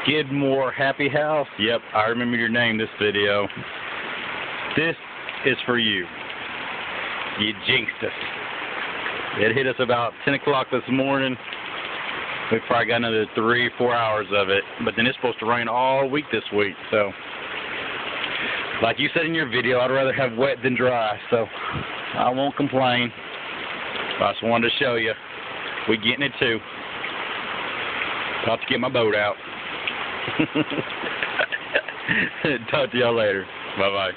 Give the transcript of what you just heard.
Skidmore Happy House. Yep, I remember your name this video. This is for you. You jinxed us. It hit us about 10 o'clock this morning. We probably got another 3 or 4 hours of it. But then it's supposed to rain all week this week. So, like you said in your video, I'd rather have wet than dry. So, I won't complain. I just wanted to show you. We getting it too. About to get my boat out. Talk to y'all later. Bye-bye.